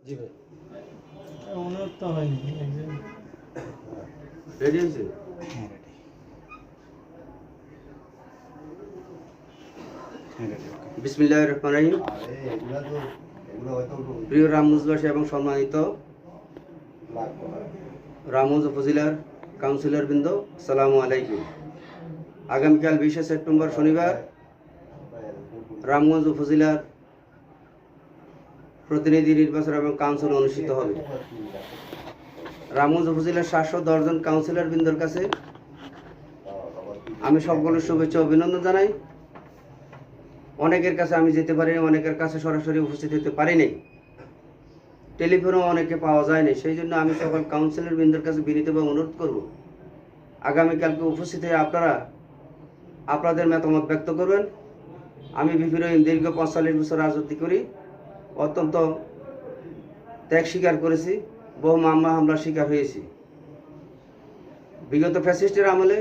জি ভাই। অনুরোধ তো হয়নি একজন রেডি হয়েছে? হ্যাঁ রেডি। হ্যাঁ রেডি ওকে। বিসমিল্লাহির রহমানির রহিম। প্রিয় রামগঞ্জবাসী এবং সম্মানিত রামগঞ্জ উপজেলার কাউন্সিলর বৃন্দ, আসসালামু আলাইকুম। আগামীকাল 20শে সেপ্টেম্বর শনিবার রামগঞ্জ উপজেলার প্রতিনিধি নির্বাচন এবং কাউন্সিল অনুষ্ঠিত হবে। রামগঞ্জ উপজেলার 710 জন কাউন্সিলর বৃন্দর কাছে আমি সকলের শুভেচ্ছা অভিনন্দন জানাই। অনেকের কাছে আমি যেতে পারিনি, অনেকের কাছে সরাসরি উপস্থিত হতে পারিনি, টেলিফোনেও অনেকে পাওয়া যায়নি। সেই জন্য আমি সকল কাউন্সিলর বৃন্দর কাছে বিনীতভাবে অনুরোধ করব, আগামীকালকে উপস্থিত হয়ে আপনারা আপনাদের মতামত ব্যক্ত করবেন। আমি বিভিন্ন দীর্ঘ 45 বছর রাজনীতি করি, অত্যন্ত ত্যাগ স্বীকার করেছি, বহু মামলা হামলার শিকার হয়েছি। বিগত ফ্যাসিস্টের আমলে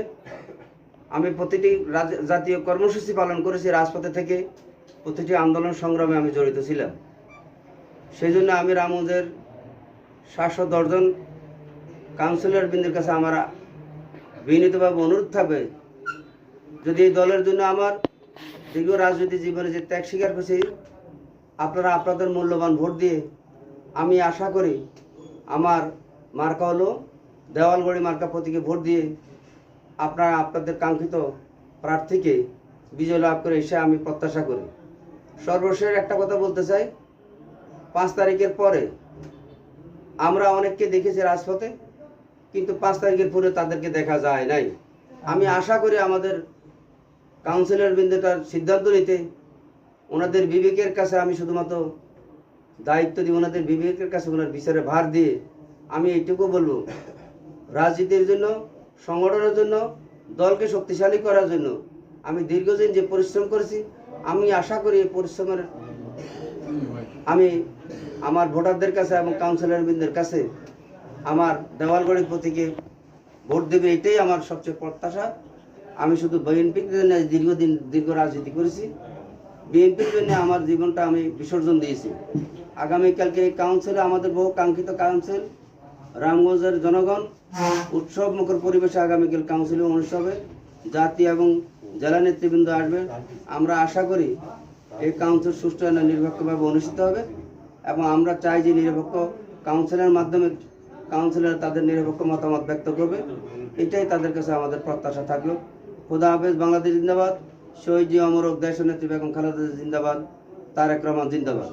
আমি প্রতিটি জাতীয় কর্মসূচি পালন করেছি, রাজপথে থেকে প্রতিটি আন্দোলন সংগ্রামে আমি জড়িত ছিলাম। সেই জন্য আমি রামগঞ্জের 710 জন কাউন্সিলর বৃন্দের কাছে আমার বিনীতভাবে অনুরোধ থাকবে, যদি এই দলের জন্য আমার দীর্ঘ রাজনীতি জীবনে যে ত্যাগ স্বীকার করেছি, আপনারা আপনাদের মূল্যবান ভোট দিয়ে, আমি আশা করি আমার মার্কা হলো দেওয়ালগড়ি মার্কা প্রতীকে ভোট দিয়ে আপনারা আপনাদের কাঙ্ক্ষিত প্রার্থীকে বিজয় লাভ করে এসে আমি প্রত্যাশা করি। সর্বশেষ একটা কথা বলতে চাই, 5 তারিখের পরে আমরা অনেককে দেখেছি রাজপথে, কিন্তু 5 তারিখের পরে তাদেরকে দেখা যায় নাই। আমি আশা করি আমাদের কাউন্সিলর বৃন্দটার সিদ্ধান্ত নিতে ওনাদের বিবেকের কাছে আমি শুধুমাত্র দায়িত্ব দিই, ওনাদের বিবেকের কাছে ওনার বিচারের ভার দিয়ে আমি এইটুকু বলবো, রাজনীতির জন্য, সংগঠনের জন্য, দলকে শক্তিশালী করার জন্য আমি দীর্ঘদিন যে পরিশ্রম করেছি, আমি আশা করি এই পরিশ্রমের আমি আমার ভোটারদের কাছে এবং কাউন্সিলর বৃন্দের কাছে আমার দেওয়ালগড়ি প্রতীকে ভোট দেবে, এটাই আমার সবচেয়ে প্রত্যাশা। আমি শুধু বিএনপির জন্য দীর্ঘ রাজনীতি করেছি, বিএনপির জন্য আমার জীবনটা আমি বিসর্জন দিয়েছি। আগামীকালকে এই কাউন্সিলে আমাদের বহু কাঙ্ক্ষিত কাউন্সিল, রামগঞ্জের জনগণ উৎসব মুখর পরিবেশে আগামীকাল কাউন্সিলে অনুষ্ঠিত হবে, জাতীয় এবং জেলা নেতৃবৃন্দ আসবে। আমরা আশা করি এই কাউন্সিল সুষ্ঠু ও নিরপেক্ষভাবে অনুষ্ঠিত হবে এবং আমরা চাই যে নিরপেক্ষ কাউন্সিলের মাধ্যমে কাউন্সিলর তাদের নিরপেক্ষ মতামত ব্যক্ত করবে, এটাই তাদের কাছে আমাদের প্রত্যাশা থাকলো। খোদা হাফেজ, বাংলাদেশ জিন্দাবাদ, শহীদ জি অমর দেশ নেত্রী বেগম খালেদা জিন্দাবাদ, তারেক রহমান জিন্দাবাদ।